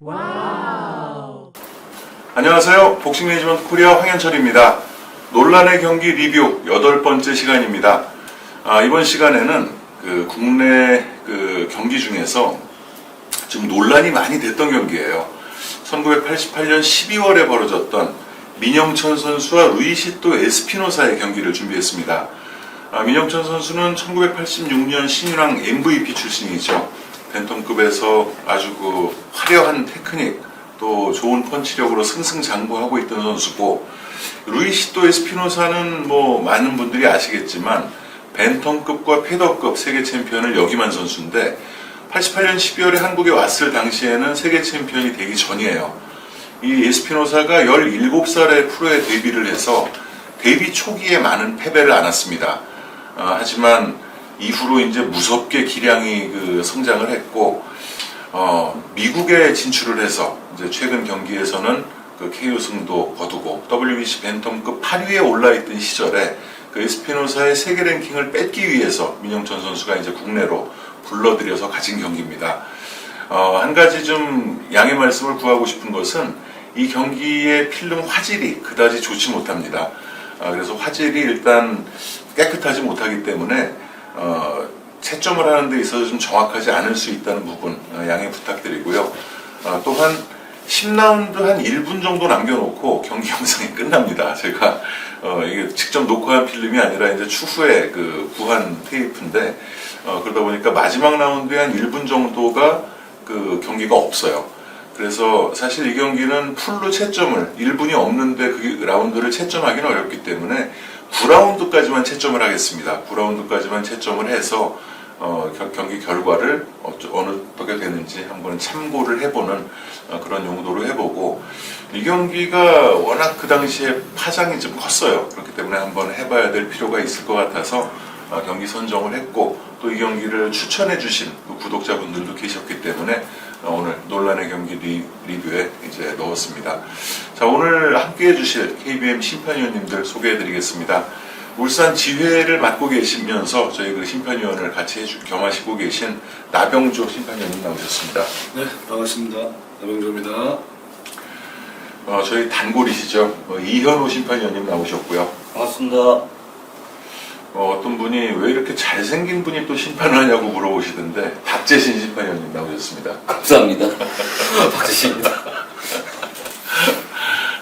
와우. 안녕하세요. 복싱 매니지먼트 코리아 황현철입니다. 논란의 경기 리뷰 8번째 시간입니다. 이번 시간에는 국내 경기 중에서 좀 논란이 많이 됐던 경기예요. 1988년 12월에 벌어졌던 민영천 선수와 루이시또 에스피노사의 경기를 준비했습니다. 민영천 선수는 1986년 신인왕 MVP 출신이죠. 벤텀급에서 아주 화려한 테크닉, 또 좋은 펀치력으로 승승장구하고 있던 선수고, 루이시또 에스피노사는 많은 분들이 아시겠지만 벤텀급과 패더급 세계 챔피언을 역임한 선수인데, 88년 12월에 한국에 왔을 당시에는 세계 챔피언이 되기 전이에요. 이 에스피노사가 17살에 프로에 데뷔를 해서 데뷔 초기에 많은 패배를 안았습니다. 하지만 이후로 이제 무섭게 기량이 성장을 했고, 미국에 진출을 해서 이제 최근 경기에서는 KO승도 거두고 WBC 벤텀급 8위에 올라있던 시절에 에스피노사의 세계 랭킹을 뺏기 위해서 민영천 선수가 이제 국내로 불러들여서 가진 경기입니다. 한 가지 좀 양해 말씀을 구하고 싶은 것은 이 경기의 필름 화질이 그다지 좋지 못합니다. 그래서 화질이 일단 깨끗하지 못하기 때문에 채점을 하는 데 있어서 좀 정확하지 않을 수 있다는 부분 양해 부탁드리고요. 또한 10라운드 한 1분 정도 남겨놓고 경기 영상이 끝납니다. 제가 이게 직접 녹화한 필름이 아니라 이제 추후에 구한 테이프인데, 그러다 보니까 마지막 라운드에 한 1분 정도가 경기가 없어요. 그래서 사실 이 경기는 풀로 채점을 1분이 없는데 그 라운드를 채점하기는 어렵기 때문에 9라운드까지만 채점을 하겠습니다. 9라운드까지만 채점을 해서 경기 결과를 어떻게 되는지 한번 참고를 해보는 그런 용도로 해보고, 이 경기가 워낙 그 당시에 파장이 좀 컸어요. 그렇기 때문에 한번 해봐야 될 필요가 있을 것 같아서 경기 선정을 했고, 또 이 경기를 추천해 주신 구독자분들도 계셨기 때문에 오늘 논란의 경기 리뷰에 이제 넣었습니다. 자, 오늘 함께 해주실 KBM 심판위원님들 소개해 드리겠습니다. 울산 지회를 맡고 계시면서 저희 심판위원을 같이 겸하시고 계신 나병조 심판위원님 나오셨습니다. 네, 반갑습니다. 나병조입니다. 저희 단골이시죠. 이현호 심판위원님 나오셨고요. 반갑습니다. 어떤 분이 왜 이렇게 잘생긴 분이 또 심판을 하냐고 물어보시던데, 박재신 심판위원님 나오셨습니다. 감사합니다. 박재신입니다.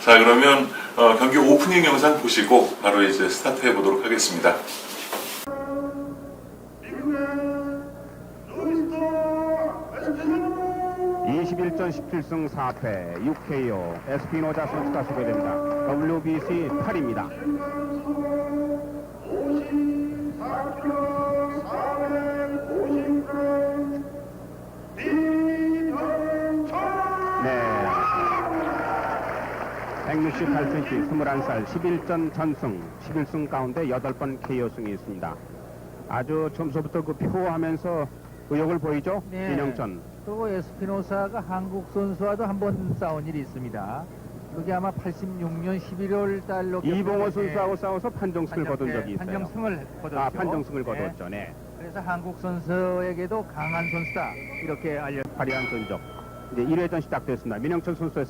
자, 그러면 경기 오프닝 영상 보시고 바로 이제 스타트 해보도록 하겠습니다. 21전 17승 4패 6KO 에스피노자 선수가 소개됩니다. WBC 8입니다. 네. 168cm, 21살, 11전 전승, 11승 가운데 8번 KO승이 있습니다. 아주 점수부터 표하면서 의욕을 보이죠? 네. 민영천. 또 에스피노사가 한국 선수와도 한번 싸운 일이 있습니다. 그게 아마 86년 11월 달로 이봉호 선수하고 싸워서 판정승을 거둔 적이 있어요. 판정승을 거뒀죠. 판정승을 거뒀죠. 네. 그래서 한국 선수에게도 강한 선수다 이렇게 화려한 전적. 이제 1회전 시작됐습니다. 민영천 선수의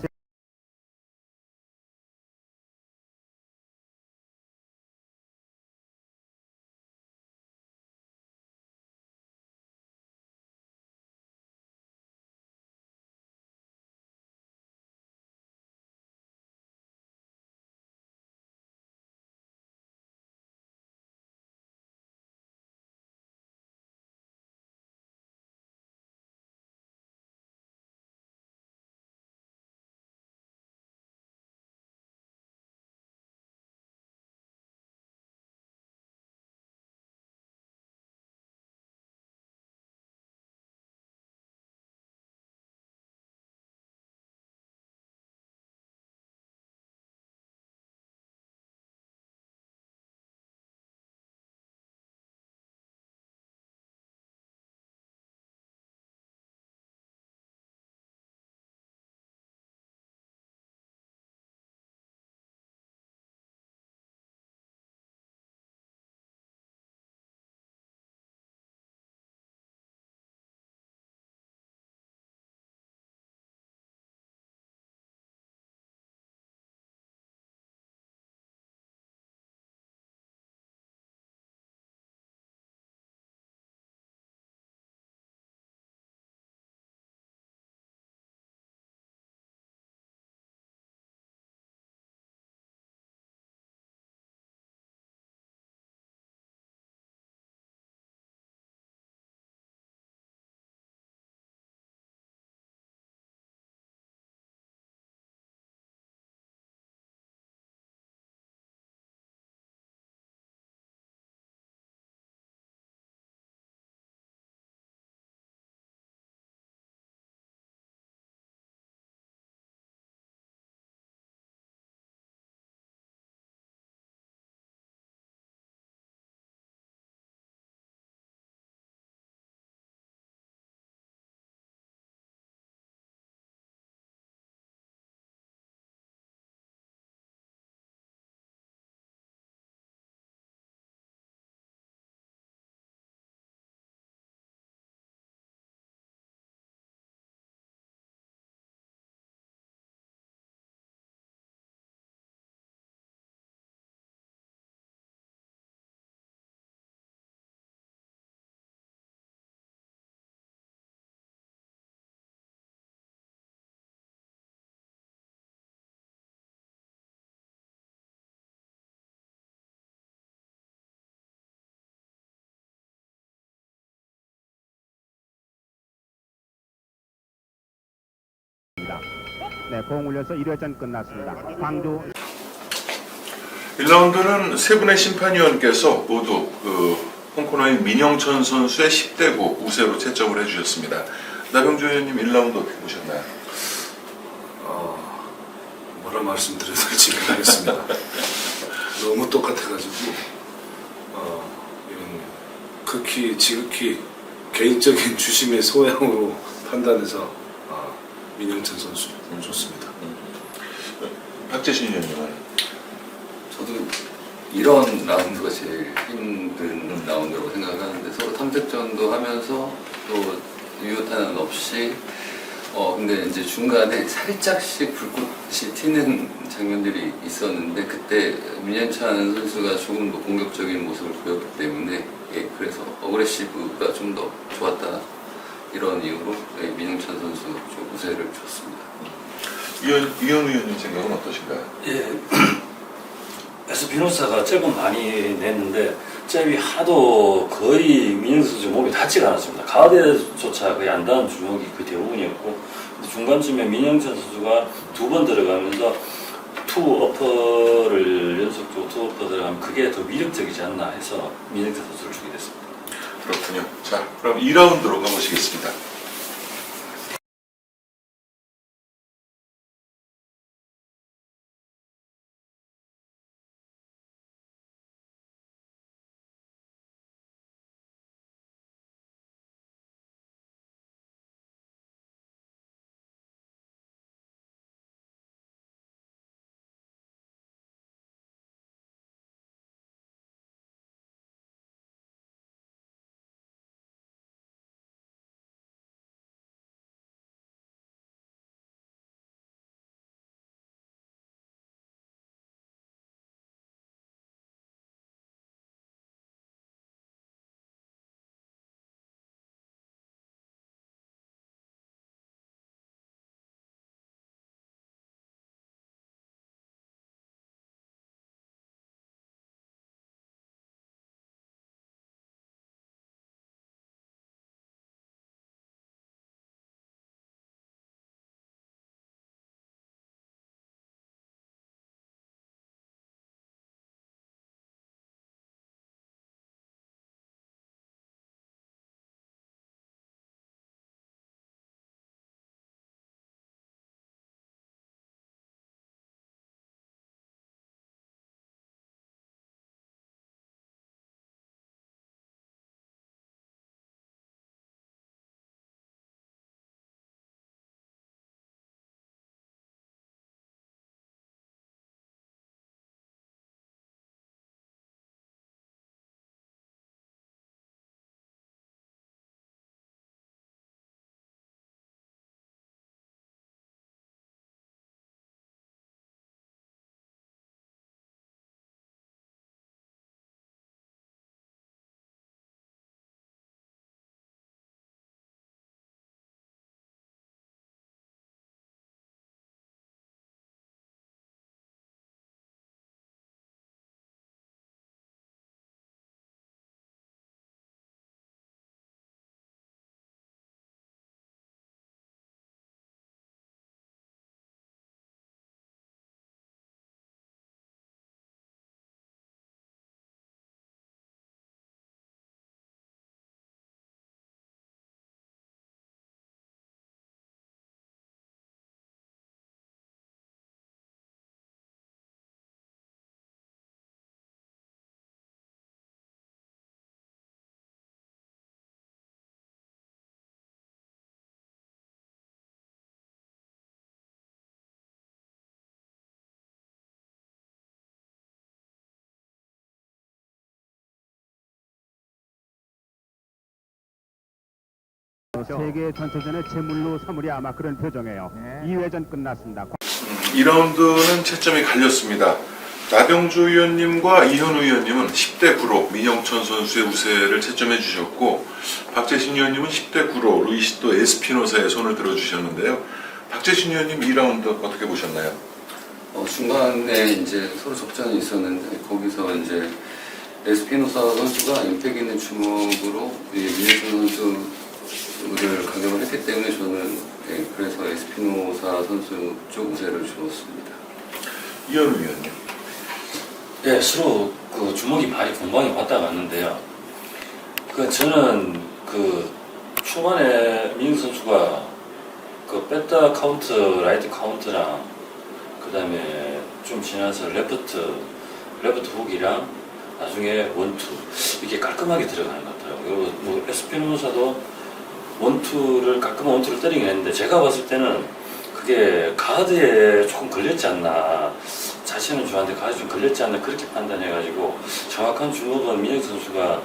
네, 공 올려서 1회전 끝났습니다. 광주 1라운드는 세 분의 심판위원께서 모두 홈코너인 민영천 선수의 10대 9 우세로 채점을 해주셨습니다. 나병주 의원님 1라운드 어떻게 보셨나요? 뭐라 말씀드려야 될지 모르겠습니다. 너무 똑같아가지고 이건 극히 지극히 개인적인 주심의 소양으로 판단해서 민영천 선수 좋습니다. 박재신 의원님은 저도 이런 라운드가 제일 힘든 라운드라고 생각하는데 서로 탐색전도 하면서 또 유효타는 없이 근데 이제 중간에 살짝씩 불꽃이 튀는 장면들이 있었는데 그때 민현찬 선수가 조금 더 공격적인 모습을 보였기 때문에 그래서 어그레시브가 좀 더 좋았다 이런 이유로 민현찬 선수 좀 우세를 줬습니다. 이현 의원님 생각은 어떠신가요? 예, 에스피노사가 잽은 많이 냈는데 잽이 하도 거의 민영수 선수 몸이 닿지가 않았습니다. 가드조차 거의 안 닿은 주먹이 그 대부분이었고 중간쯤에 민영찬 선수가 2번 들어가면서 투어퍼를 연속적으로 투어퍼 들어가면 그게 더 위력적이지 않나 해서 민영찬 선수를 주게 됐습니다. 그렇군요. 자, 그럼 2라운드로 가보시겠습니다. 세계 전체전의 제물로 삼으리 아마 그런 표정이에요. 네. 2회전 끝났습니다. 2라운드는 채점이 갈렸습니다. 나병주 의원님과 이현우 의원님은 10대 9로 민영천 선수의 우세를 채점해 주셨고 박재신 의원님은 10대 9로 루이시토 에스피노사의 손을 들어주셨는데요. 박재신 의원님 2라운드 어떻게 보셨나요? 중간에 이제 서로 접전이 있었는데 거기서 이제 에스피노사 선수가 임팩 있는 주먹으로 민현찬 선수를 강경을 했기 때문에 저는 네, 그래서 에스피노사 선수 쪽 우세를 주었습니다. 이현우 위원님. 네, 서로 그 주먹이 많이 공방이 왔다 갔는데요. 그 저는 그 초반에 민영 선수가 그 뺐다 카운트, 라이트 카운트랑 그 다음에 좀 지나서 레프트 훅이랑 나중에 원투 이게 깔끔하게 들어가는 것 같아요. 그리고 뭐 에스피노사도 깔끔한 원투를 때리긴 했는데 제가 봤을 때는 그게 가드에 조금 걸렸지 않나, 자신은 좋아하는데 가드에 좀 걸렸지 않나 그렇게 판단해가지고 정확한 주먹은 민영 선수가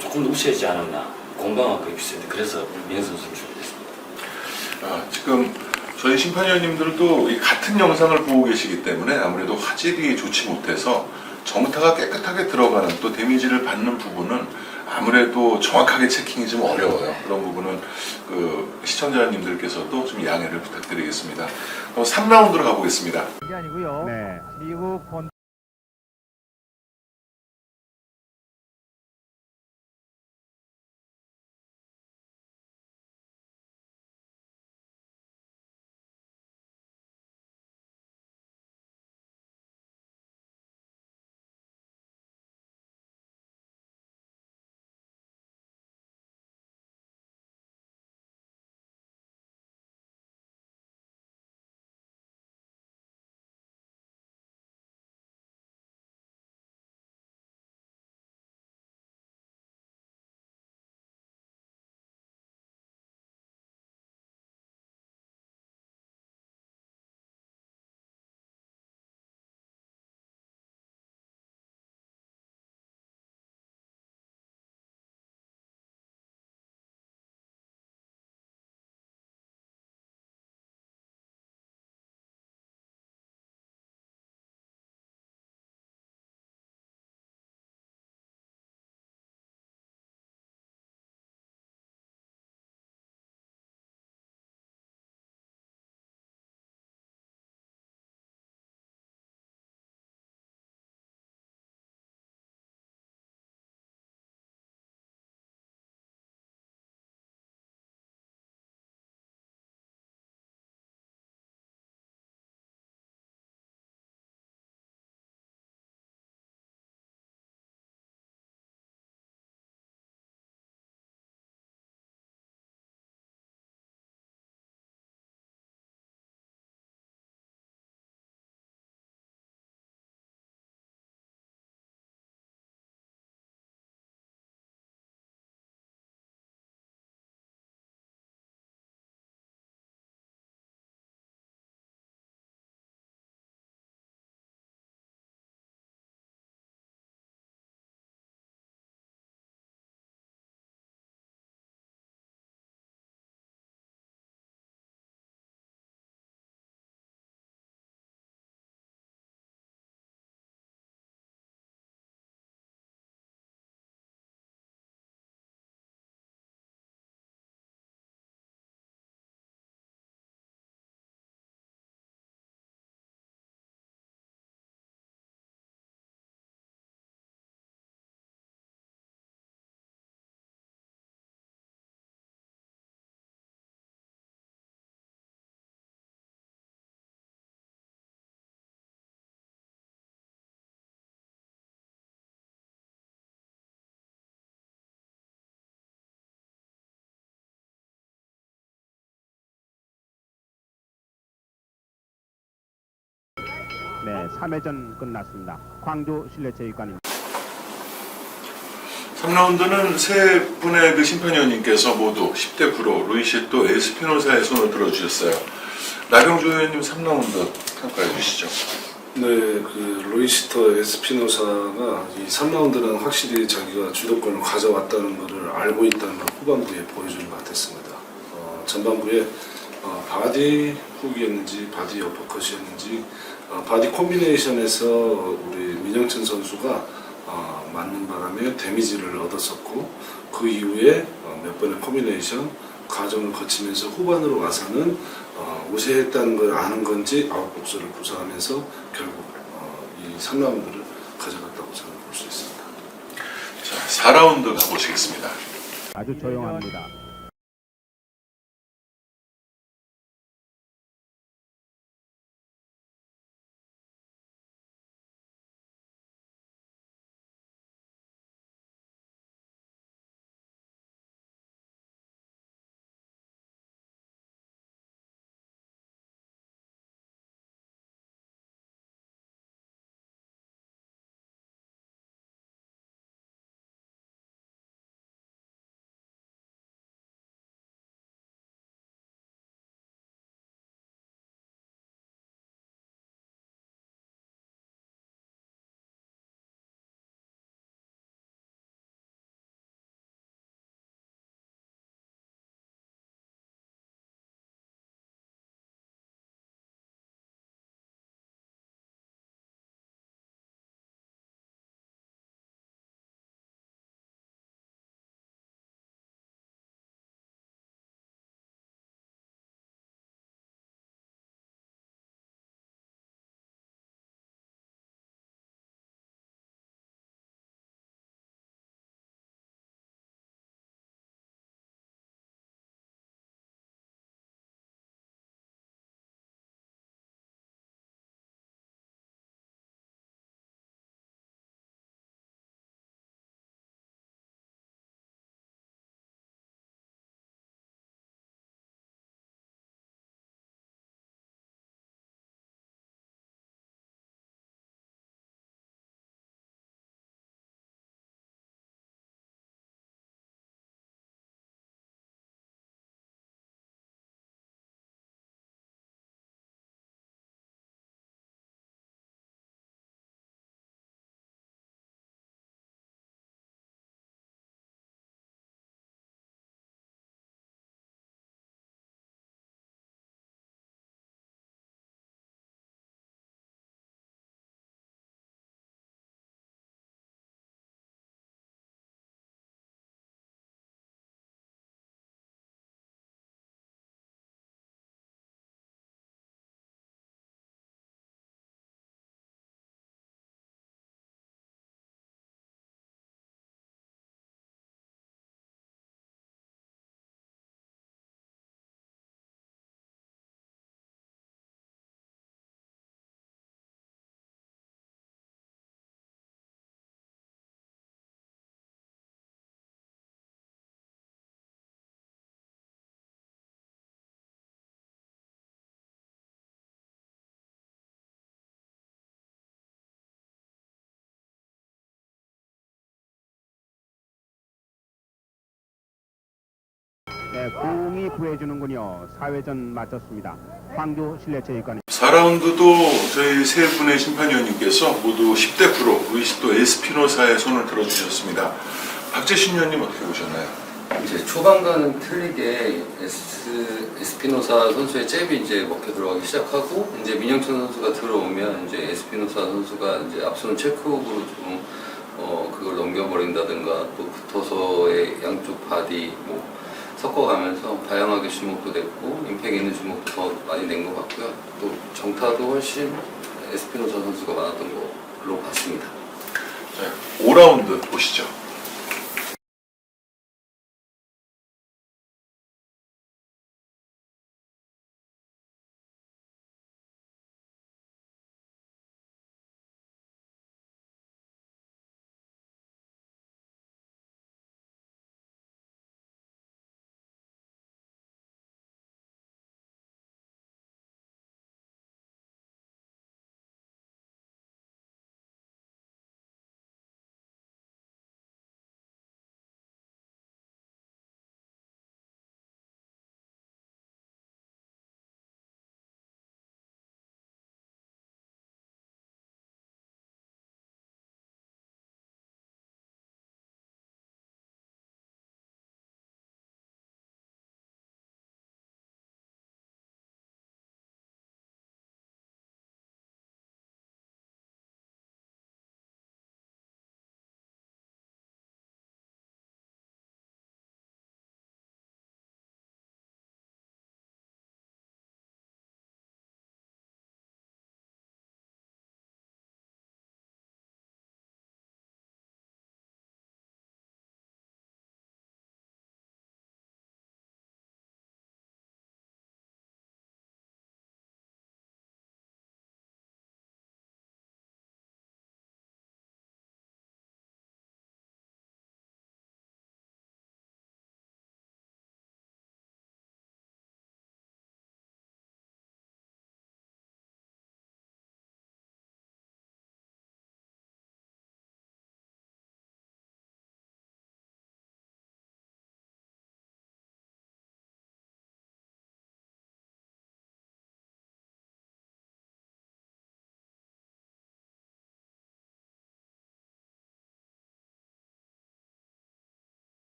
조금 우세하지 않았나, 공방하고 비슷한데 그래서 민영 선수를 준비했습니다. 지금 저희 심판위원님들도 이 같은 영상을 보고 계시기 때문에 아무래도 화질이 좋지 못해서 정타가 깨끗하게 들어가는 또 데미지를 받는 부분은 아무래도 정확하게 체킹이 좀 어려워요. 그런 부분은 그 시청자님들께서도 좀 양해를 부탁드리겠습니다. 그럼 3라운드로 가보겠습니다. 이게 아니고요. 네. 미국 본 네, 3회전 끝났습니다. 광주 실내체육관입니다. 3라운드는 세 분의 그 심판위원님께서 모두 10대 프로 루이시토 에스피노사의 손을 들어주셨어요. 나경주 의원님 3라운드 평가해 주시죠. 네, 그 로이시터 에스피노사가 이 3라운드는 확실히 자기가 주도권을 가져왔다는 것을 알고 있다는 걸 후반부에 보여준 것 같았습니다. 전반부에 바디 훅이었는지 바디 어퍼컷이었는지 바디 콤비네이션에서 우리 민영천 선수가 맞는 바람에 데미지를 얻었었고 그 이후에 몇 번의 콤비네이션 과정을 거치면서 후반으로 와서는 우세했다는 걸 아는 건지 아웃복수를 구사하면서 결국 이 3라운드를 가져갔다고 저는 볼 수 있습니다. 자, 4라운드 가보시겠습니다. 아주 조용합니다. 상이 구해주는군요. 4회전 마쳤습니다. 광주 실내체육관 4라운드도 저희 세 분의 심판위원님께서 모두 10대 9로 루이스토 에스피노사의 손을 들어주셨습니다. 박재신 위원님 어떻게 보셨나요? 이제 초반과는 틀리게 에스피노사 선수의 잽이 이제 먹혀 들어가기 시작하고 이제 민영천 선수가 들어오면 이제 에스피노사 선수가 이제 앞손 체크업으로 좀 그걸 넘겨버린다든가 또 붙어서의 양쪽 바디 뭐 섞어가면서 다양하게 주목도 됐고 임팩 있는 주목도 더 많이 낸 것 같고요. 또 정타도 훨씬 에스피노사 선수가 많았던 걸로 봤습니다. 자, 5라운드 보시죠.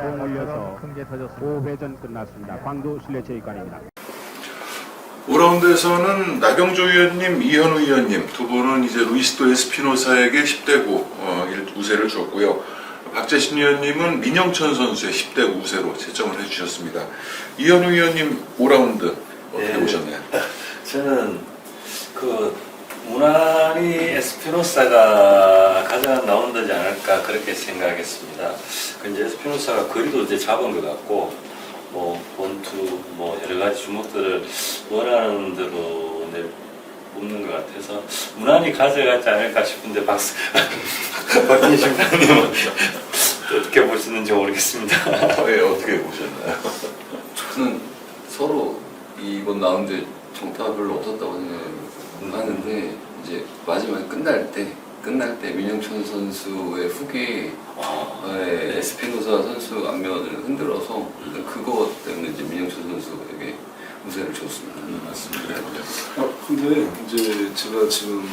공 올려서 큰게 터졌습니다. 5회전 끝났습니다. 광주 실내체육관입니다. 5라운드에서는 나경조 위원님, 이현우 위원님 두 분은 이제 루이스토 에스피노사에게 10대 9 우세를 줬고요. 박재신 위원님은 민영천 선수의 10대 9 우세로 채점을 해주셨습니다. 이현우 위원님 5라운드 어떻게 보셨나요? 저는 그 무난히 에스피노사가 가장 나온다지 않을까 그렇게 생각했습니다. 그 이제 에스피노사가 거리도 이제 잡은 것 같고 뭐 본투 뭐 여러 가지 주목들을 원하는 대로 뽑는 것 같아서 무난히 가져가지 않을까 싶은데 박진 심판님은 어떻게 보시는지 모르겠습니다. 예, 어떻게 보셨나요? 저는 서로 이번 라운드에 정타가 별로 없었다고 생각하는데 이제 마지막에 끝날 때 민영천 선수의 훅이 에스피노사 선수 안면을 흔들어서 그것 때문에 이제 민영천 선수에게 우세를 줬습니다. 맞습니다. 근데 이제 제가 지금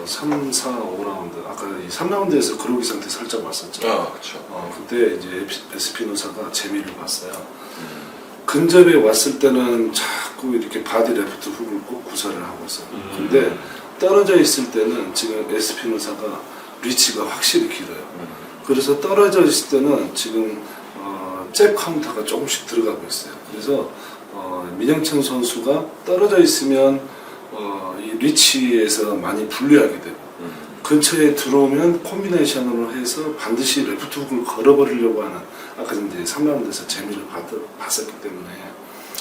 3, 4, 5라운드 아까 이 3라운드에서 그로기 상태 살짝 왔었죠. 그렇죠. 그때 이제 에스피노사가 재미를 봤어요. 근접에 왔을 때는 자꾸 이렇게 바디 레프트 훅을 꼭 구사를 하고 있어요. 근데 떨어져 있을 때는 지금 에스피노사가 리치가 확실히 길어요. 그래서 떨어져 있을 때는 지금 잽 카운터가 조금씩 들어가고 있어요. 그래서 민영찬 선수가 떨어져 있으면 이 리치에서 많이 불리하게 되고 근처에 들어오면 콤비네이션으로 해서 반드시 레프트 훅을 걸어버리려고 하는 아까 이제 3라운드에서 재미를 봤었기 때문에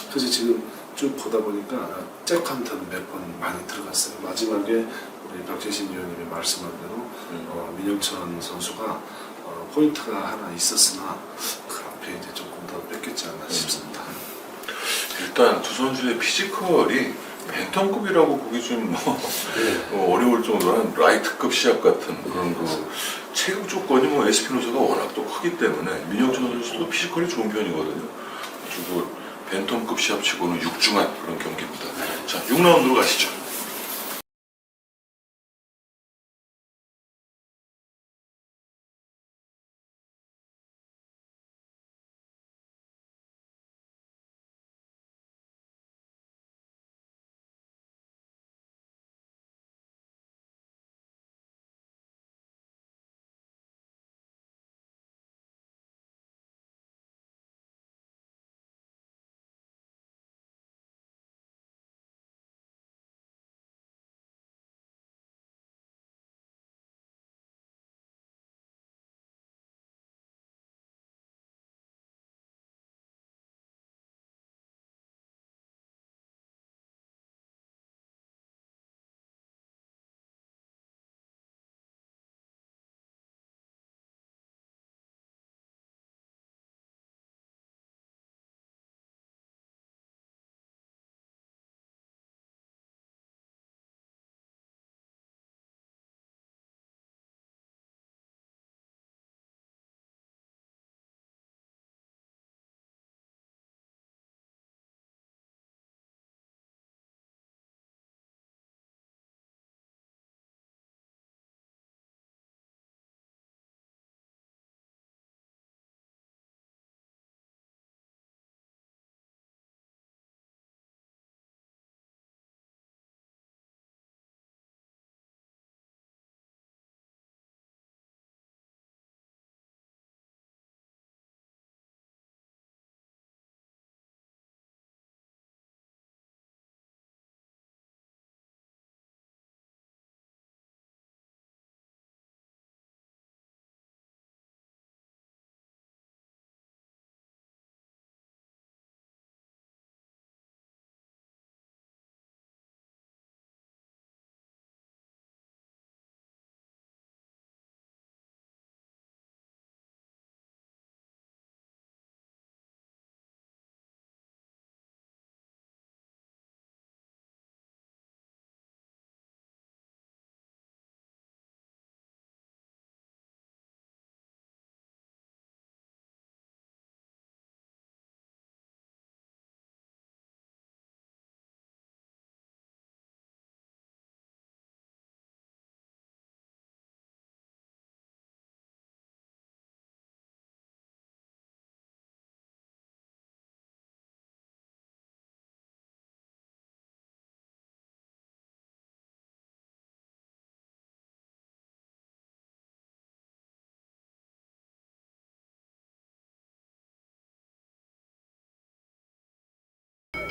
그래서 지금 쭉 보다 보니까 잭 카운터는 몇 번 많이 들어갔어요. 마지막에 우리 박재신 위원님이 말씀한 대로 민영찬 선수가 포인트가 하나 있었으나 그 앞에 이제 조금 더 뺏겼지 않나 싶습니다. 일단 두 선수의 피지컬이 벤턴급이라고 보기 좀 어려울 정도로 라이트급 시합 같은 그런 체격 조건이 에스피노사가 워낙 또 크기 때문에 민영찬 선수도 피지컬이 좋은 편이거든요. 그리고 벤턴급 시합치고는 육중한 그런 경기입니다. 자, 6라운드로 가시죠.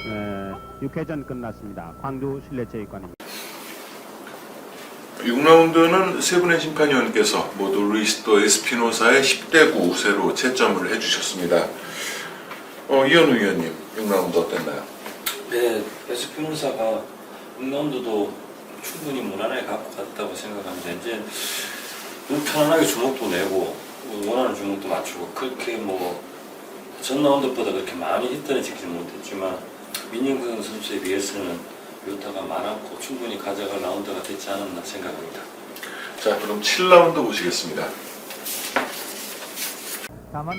네, 6회전 끝났습니다. 광주 실내체육관입니다. 6라운드는 세 분의 심판위원께서 모두 루이스토 에스피노사의 10대 9세로 채점을 해주셨습니다. 이현우 위원님, 6라운드 어땠나요? 네, 에스피노사가 6라운드도 충분히 무난하게 갖고 갔다고 생각합니다. 이제 너무 편안하게 주먹도 내고 원하는 주먹도 맞추고 그렇게 전 라운드보다 그렇게 많이 히트는 지키지 못했지만 민영근 선수에 비해서는 요타가 많았고 충분히 가져갈 라운드가 됐지 않았나 생각합니다. 자, 그럼 7라운드 보시겠습니다. 다만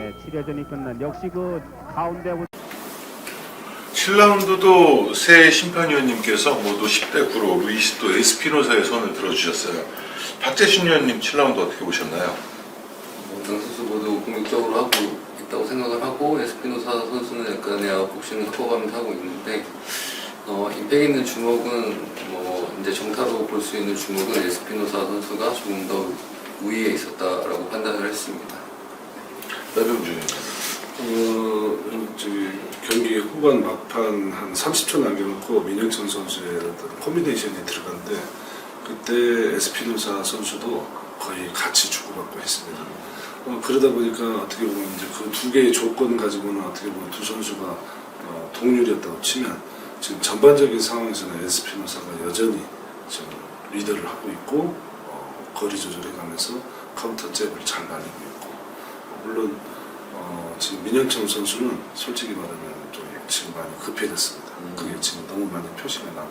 네, 7회전이 끝난 역시 그 가운데 7라운드도 새 심판위원님께서 모두 10대 9로 루이시토 에스피노사의 손을 들어주셨어요. 박재신 위원님 7라운드 어떻게 보셨나요? 모든 선수 모두 공격적으로 하고 있다고 생각을 하고 에스피노사 선수는 약간의 아웃복싱을 커버가면서 하고 있는데 임팩 있는 주먹은 뭐 이제 정타로 볼 수 있는 주먹은 에스피노사 선수가 조금 더 우위에 있었다라고 판단을 했습니다. 나병준 경기 후반 막판 한 30초 남겨놓고 민영천 선수의 어떤 콤비네이션이 들어갔는데 그때 에스피노사 선수도 거의 같이 주고받고 했습니다. 그러다 보니까 어떻게 보면 이제 그 두 개의 조건 가지고는 어떻게 보면 두 선수가 동률이었다고 치면 지금 전반적인 상황에서는 에스피노사가 여전히 지금 리더를 하고 있고 거리 조절해가면서 카운터 잽을 잘 날리고 있고 물론 지금 민영청 선수는 솔직히 말하면 좀 지금 많이 급해졌습니다. 그게 지금 너무 많이 표시가 나고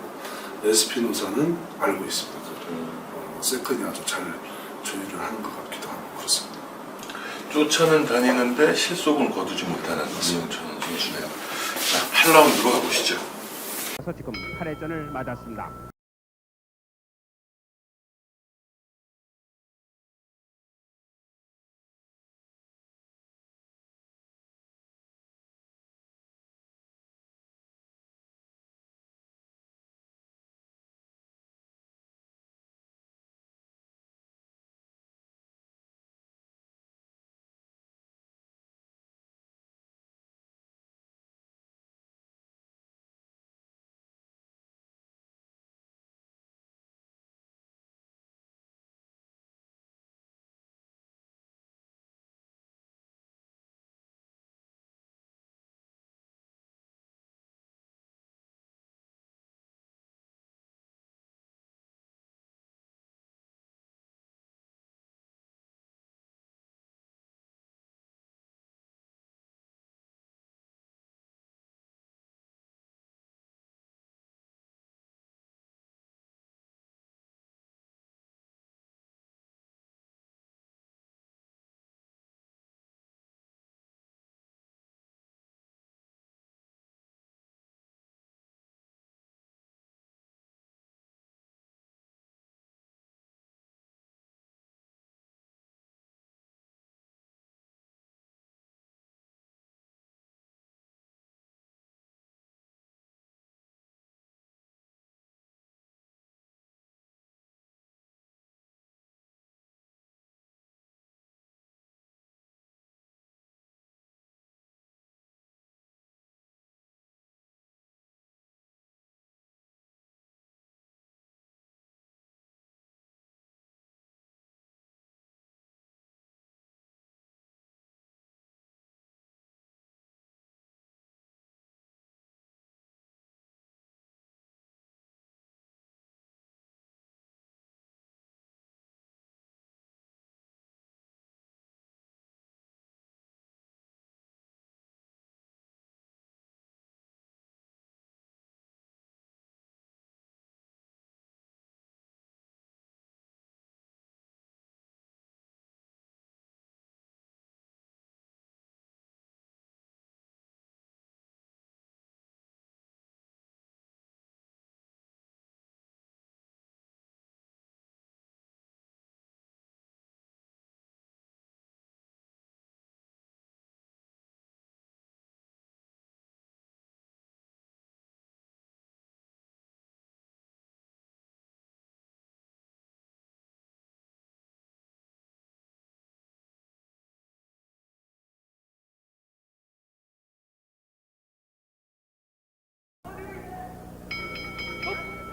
에스피노사는 알고 있습니다. 세컨이 아주 잘 조율을 하는 것 같기도 하고 그렇습니다. 쫓아는 다니는데 실속은 거두지 못하는 민영천 선수네요. 자, 8라운드로 가보시죠. 지금 8회전을 맞았습니다.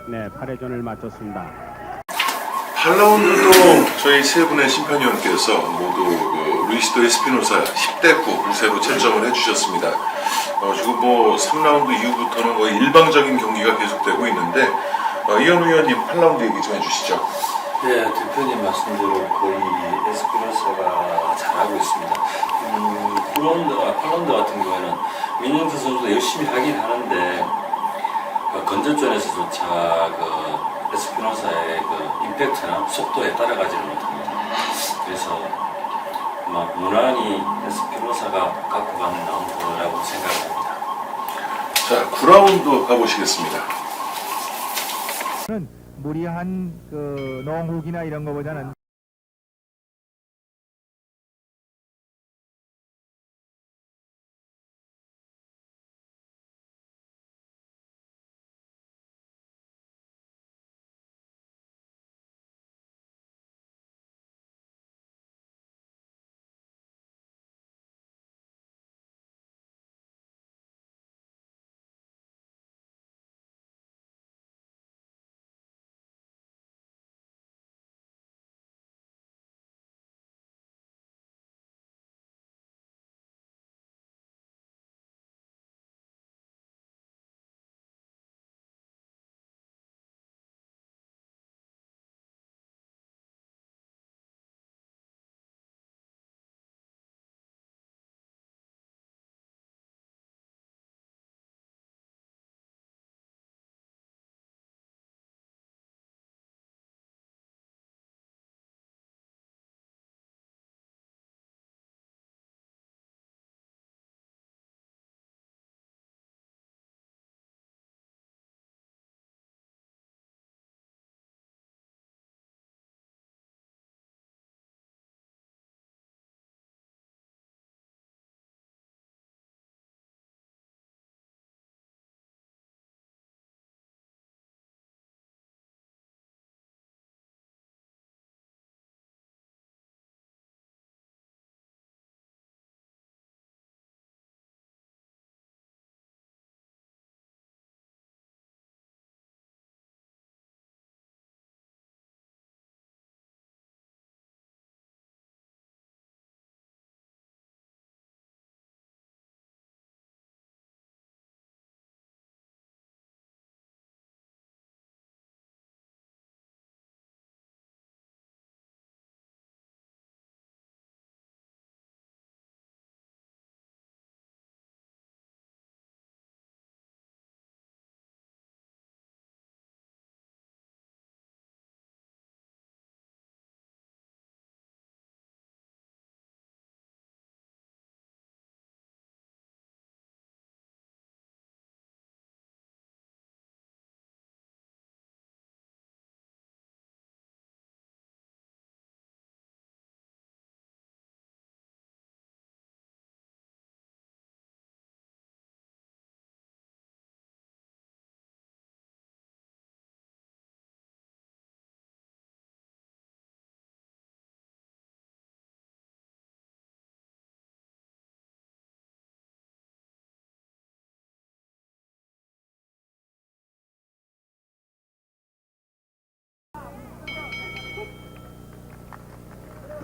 네, 8회전을 마쳤습니다. 8라운드도 저희 세 분의 심판위원께서 모두 그 루이시토 에스피노사 10대 9 우세로 채점을 해주셨습니다. 지금 뭐 3라운드 이후부터는 거의 일방적인 경기가 계속되고 있는데 이현우 위원님 8라운드 얘기 좀 해주시죠. 네, 대표님 말씀대로 거의 에스피노사가 잘하고 있습니다. 8라운드 같은 경우에는 민영태 선수도 열심히 하긴 하는데 건전전에서조차 에스피노사의 임팩트나 속도에 따라가지는 못합니다. 그래서 아마 무난히 에스피노사가 갖고 가는 라운드라고 생각합니다. 자, 9라운드 가보시겠습니다. 무리한 그 농훅이나 이런 거보다는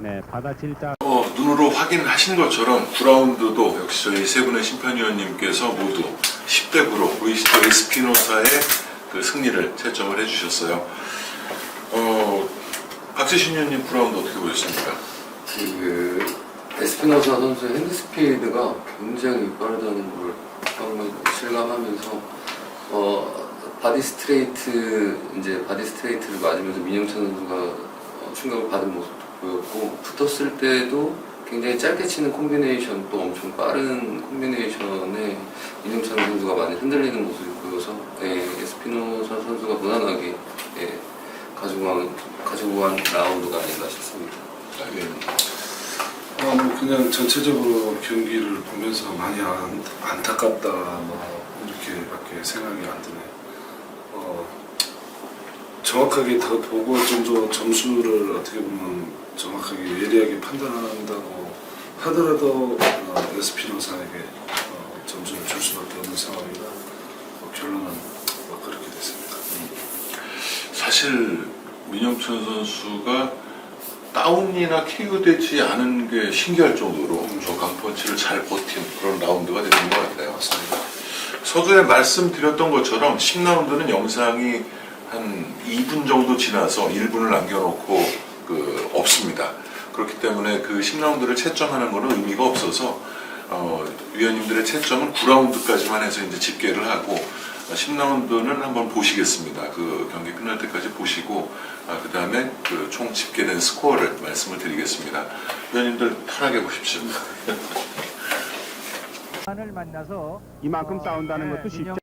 네, 받아칠 자. 눈으로 확인하신 것처럼 9라운드도 역시 저희 세 분의 심판위원님께서 모두 10대 9로 루이시토 에스피노사의 그 승리를 채점을 해주셨어요. 박재신 위원님 9라운드 어떻게 보셨습니까? 그 에스피노사 선수의 핸드 스피드가 굉장히 빠르다는 걸 정말 실감하면서 바디 스트레이트를 맞으면서 민영찬 선수가 충격을 받은 모습도 보였고, 붙었을 때도 굉장히 짧게 치는 콤비네이션, 또 엄청 빠른 콤비네이션에 민영찬 선수가 많이 흔들리는 모습이 보여서 에스피노사 선수가 무난하게 가지고 간 라운드가 아닌가 싶습니다. 뭐 그냥 전체적으로 경기를 보면서 많이 안타깝다 뭐 이렇게밖에 생각이 안 드네요. 정확하게 더 보고 좀 더 점수를 어떻게 보면 정확하게 예리하게 판단한다고 하더라도 에스피노사에게 점수를 줄 수밖에 없는 상황이라 결론은 그렇게 됐습니다. 사실 민영찬 선수가 다운이나 KO되지 않은 게 신기할 정도로 저 강펀치를 잘 버틴 그런 라운드가 되는 것 같아요. 서두에 말씀드렸던 것처럼 10라운드는 영상이 한 2분 정도 지나서 1분을 남겨놓고 없습니다. 그렇기 때문에 그 10라운드를 채점하는 것은 의미가 없어서 위원님들의 채점은 9라운드까지만 해서 이제 집계를 하고 10라운드는 한번 보시겠습니다. 그 경기 끝날 때까지 보시고 그 다음에 그 총 집계된 스코어를 말씀을 드리겠습니다. 위원님들 편하게 보십시오. 을 만나서 이만큼 싸운다는 것도 민영 쉽지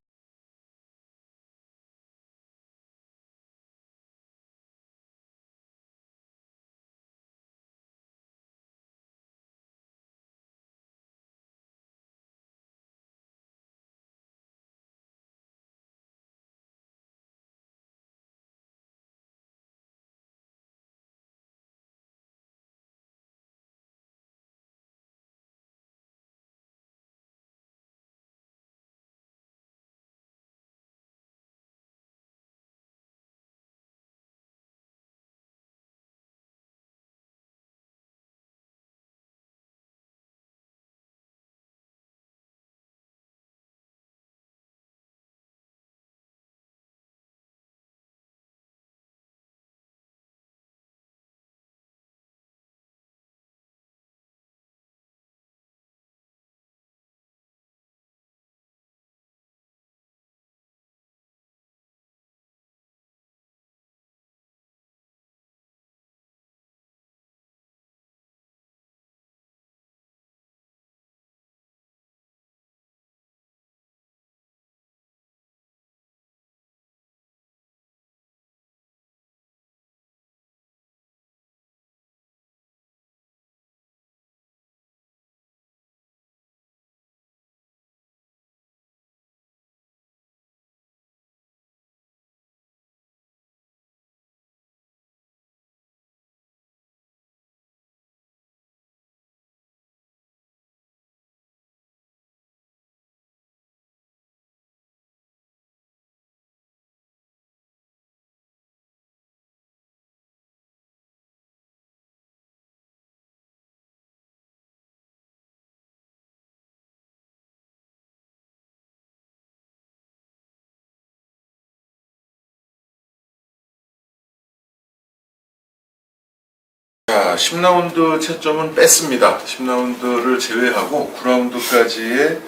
자, 10라운드 채점은 뺐습니다. 10라운드를 제외하고 9라운드까지의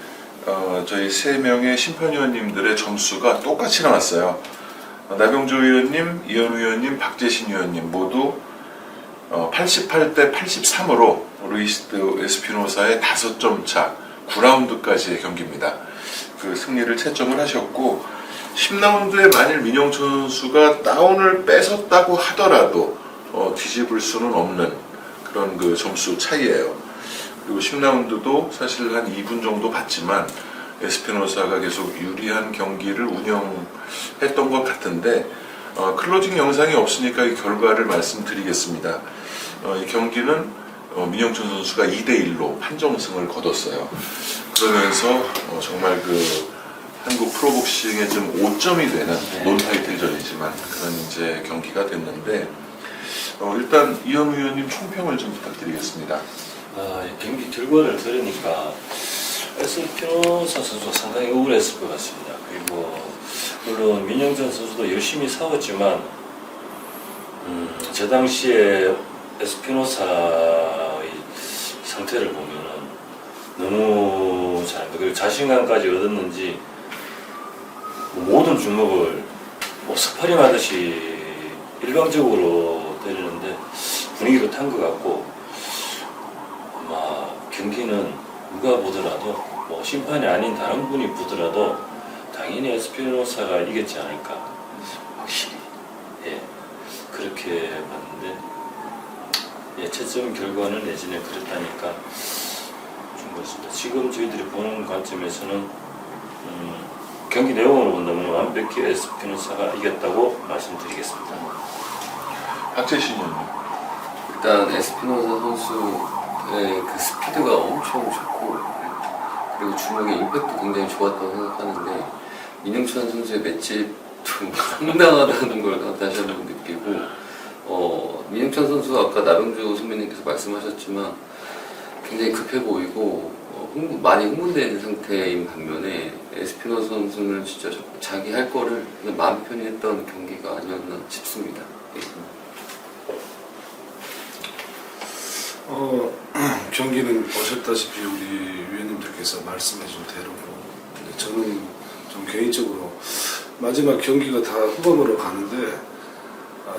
저희 3명의 심판위원님들의 점수가 똑같이 나왔어요. 나병조 위원님, 이현우 위원님, 박재신 위원님 모두 88대 83으로 루이스 에스피노사의 5점 차 9라운드까지의 경기입니다. 그 승리를 채점을 하셨고 10라운드에 만일 민영천 선수가 다운을 뺏었다고 하더라도 뒤집을 수는 없는 그런 그 점수 차이예요. 그리고 10라운드도 사실 한 2분 정도 봤지만 에스피노사가 계속 유리한 경기를 운영했던 것 같은데 클로징 영상이 없으니까 이 결과를 말씀드리겠습니다. 이 경기는 민영천 선수가 2대1로 판정승을 거뒀어요. 그러면서 정말 그 한국 프로복싱의 좀 5점이 되는 논타이틀전이지만 그런 이제 경기가 됐는데 일단 이현우 위원님 총평을 좀 부탁드리겠습니다. 경기 결과를 들으니까 에스피노사 선수가 상당히 우울했을 것 같습니다. 그리고 물론 민영전 선수도 열심히 싸웠지만 저 당시에 에스피노사의 상태를 보면은 너무 잘합니다. 그리고 자신감까지 얻었는지 모든 주먹을 스파링 하듯이 일방적으로 때리는데 분위기도 탄 것 같고 아마 경기는 누가 보더라도 심판이 아닌 다른 분이 보더라도 당연히 에스피노사가 이겼지 않을까 확실히 그렇게 봤는데 채점 결과는 내진에 그렇다니까 좀 그렇습니다. 지금 저희들이 보는 관점에서는 경기 내용으로 본다면 완벽히 에스피노사가 이겼다고 말씀드리겠습니다. 박재신 위원님. 일단 에스피노사 선수의 그 스피드가 엄청 좋고 그리고 주먹의 임팩트 굉장히 좋았다고 생각하는데 민영천 선수의 맷집도 상당하다는 걸 다시 한번 느끼고 민영천 선수 아까 나병주 선배님께서 말씀하셨지만 굉장히 급해 보이고 많이 흥분되어 있는 상태인 반면에 에스피노사 선수는 진짜 자기 할 거를 그냥 마음 편히 했던 경기가 아니었나 싶습니다. 경기는 보셨다시피 우리 위원님들께서 말씀해준 대로고 저는 좀 개인적으로 마지막 경기가 다 후반으로 가는데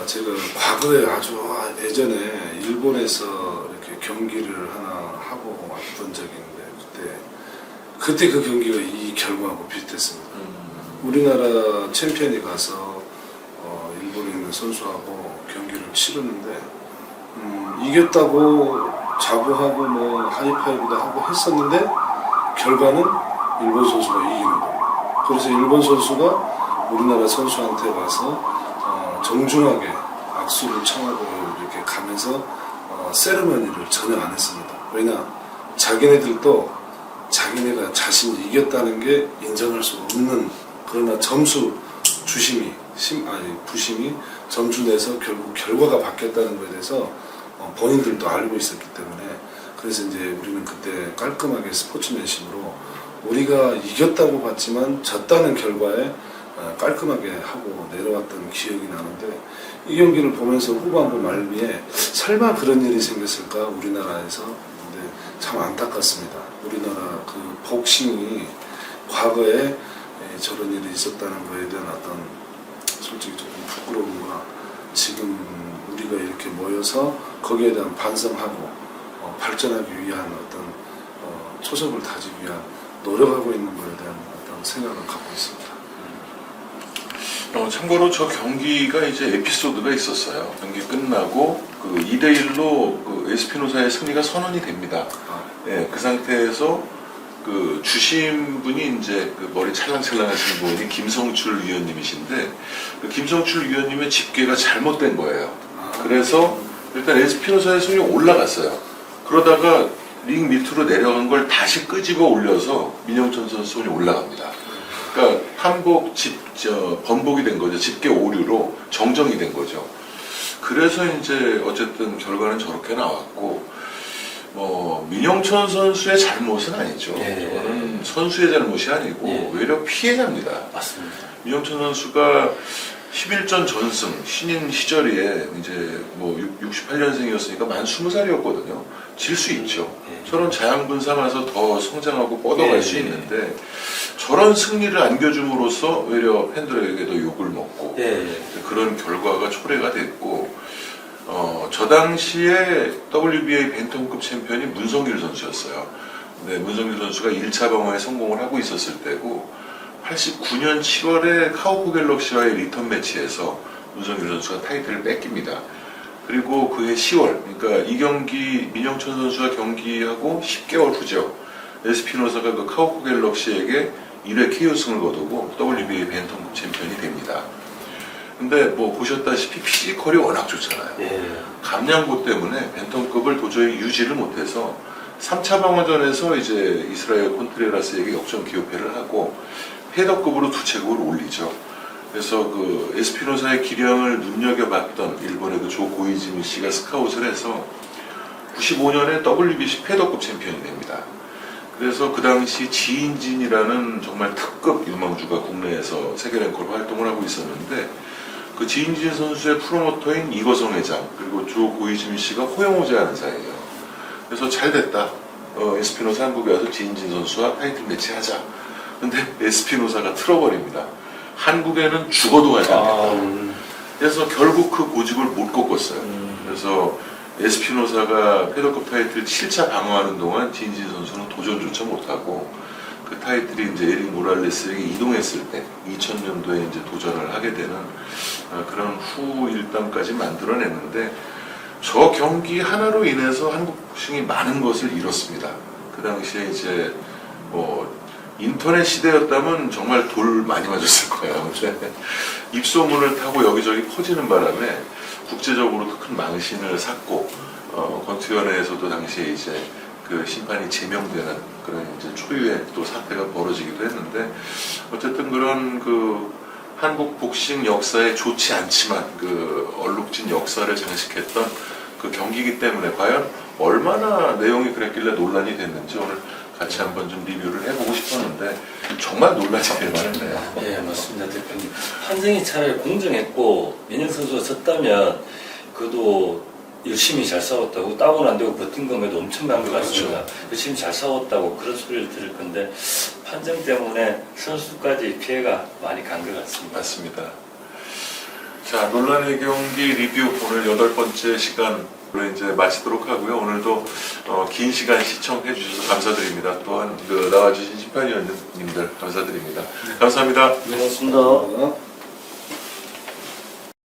제가 과거에 아주 예전에 일본에서 이렇게 경기를 하나 하고 왔던 적이 있는데 그때 그 경기가 이 결과하고 비슷했습니다. 우리나라 챔피언이 가서 일본에 있는 선수하고 경기를 치르는데 이겼다고 자부하고 뭐 하이파이브도 하고 했었는데 결과는 일본 선수가 이기는 겁니다. 그래서 일본 선수가 우리나라 선수한테 가서 정중하게 악수를 청하고 이렇게 가면서 세레머니를 전혀 안 했습니다. 왜냐? 자기네들도 자기네가 자신이 이겼다는 게 인정할 수 없는, 그러나 점수 주심이 부심이 점수 내서 결국 결과가 바뀌었다는 것에 대해서 본인들도 알고 있었기 때문에, 그래서 이제 우리는 그때 깔끔하게 스포츠맨십으로 우리가 이겼다고 봤지만 졌다는 결과에 깔끔하게 하고 내려왔던 기억이 나는데, 이 경기를 보면서 후반부 말미에 설마 그런 일이 생겼을까 우리나라에서. 근데 참 안타깝습니다. 우리나라 그 복싱이 과거에 저런 일이 있었다는 거에 대한 어떤 솔직히 조금 부끄러움과 지금 우리가 이렇게 모여서 거기에 대한 반성하고 발전하기 위한 어떤 초석을 다지기 위한 노력하고 있는 것에 대한 어떤 생각을 갖고 있습니다. 참고로 저 경기가 이제 에피소드가 있었어요. 경기 끝나고 그 2대1로 그 에스피노사의 승리가 선언이 됩니다. 예, 그 상태에서 그 주심 분이 이제 그 머리 찰랑찰랑하신 분이 김성출 위원님이신데, 그 김성출 위원님의 집계가 잘못된 거예요. 그래서 일단 에스피노사의 승리 올라갔어요. 그러다가 링 밑으로 내려간 걸 다시 끄집어 올려서 민영천 선수 손이 올라갑니다. 그러니까 번복이 된 거죠. 집계 오류로 정정이 된 거죠. 그래서 이제 어쨌든 결과는 저렇게 나왔고, 민영천 선수의 잘못은 아니죠. 저는 선수의 잘못이 아니고 오히려 피해자입니다. 맞습니다. 민영천 선수가 11전 전승, 신인 시절에 이제 68년생이었으니까 만 20살이었거든요. 질 수 있죠. 저런 자양분 삼아서 더 성장하고 뻗어갈 수 있는데, 저런 승리를 안겨줌으로써 오히려 팬들에게도 욕을 먹고 그런 결과가 초래가 됐고, 저 당시에 WBA 벤턴급 챔피언이 문성길 선수였어요. 근데 문성길 선수가 1차 방어에 성공을 하고 있었을 때고, 89년 7월에 카우프 갤럭시와의 리턴 매치에서 문성길 선수가 타이틀을 뺏깁니다. 그리고 그해 10월, 그러니까 이 경기 민영천 선수와 경기하고 10개월 후죠. 에스피노사가 그 카우프 갤럭시에게 1회 KO승을 거두고 WBA 벤턴급 챔피언이 됩니다. 근데 보셨다시피 피지컬이 워낙 좋잖아요. 감량고 때문에 벤턴급을 도저히 유지를 못해서 3차 방어전에서 이제 이스라엘 콘트레라스에게 역전 기업패를 하고 패더급으로 두체급을 올리죠. 그래서 그 에스피노사의 기량을 눈여겨봤던 일본의 그 조 고이즈미 씨가 스카웃을 해서 95년에 WBC 패더급 챔피언이 됩니다. 그래서 그 당시 지인진이라는 정말 특급 유망주가 국내에서 세계 랭커로 활동을 하고 있었는데, 그 지인진 선수의 프로모터인 이거성 회장 그리고 조 고이즈미 씨가 호영호재하는 사이예요. 그래서 잘 됐다. 에스피노사 한국에 와서 지인진 선수와 타이틀 매치 하자. 근데 에스피노사가 틀어버립니다. 한국에는 죽어도 가지 않겠다. 그래서 결국 그 고집을 못 꺾었어요. 그래서 에스피노사가 패더급 타이틀 7차 방어하는 동안 지인진 선수는 도전조차 못하고, 그 타이틀이 이제 에릭 모랄레스에게 이동했을 때 2000년도에 이제 도전을 하게 되는 그런 후 일담까지 만들어냈는데, 저 경기 하나로 인해서 한국 복싱이 많은 것을 잃었습니다. 그 당시에 이제 인터넷 시대였다면 정말 돌 많이 맞았을 거예요. 입소문을 타고 여기저기 퍼지는 바람에 국제적으로도 큰 망신을 샀고, 권투위원회에서도 당시에 이제 그 심판이 제명되는 그런 이제 초유의 또 사태가 벌어지기도 했는데, 어쨌든 그런 그 한국 복싱 역사에 좋지 않지만 그 얼룩진 역사를 장식했던 그 경기이기 때문에 과연 얼마나 내용이 그랬길래 논란이 됐는지 오늘 같이 한번 좀 리뷰를 해보고 싶었는데, 정말 논란이 될 만했네요. 예, 맞습니다, 대표님. 판정이 차라리 공정했고 민영 선수가 졌다면 그래도 열심히 잘 싸웠다고 다운 안 되고 버틴 건데도 엄청난 것 같습니다. 열심히 잘 싸웠다고 그런 소리를 들을 건데 판정 때문에 선수까지 피해가 많이 간 것 같습니다. 맞습니다. 자, 논란의 경기 리뷰 오늘 8번째 시간으로 이제 마치도록 하고요. 오늘도 긴 시간 시청해 주셔서 감사드립니다. 또한 나와주신 심판위원님들 감사드립니다. 감사합니다. 고맙습니다.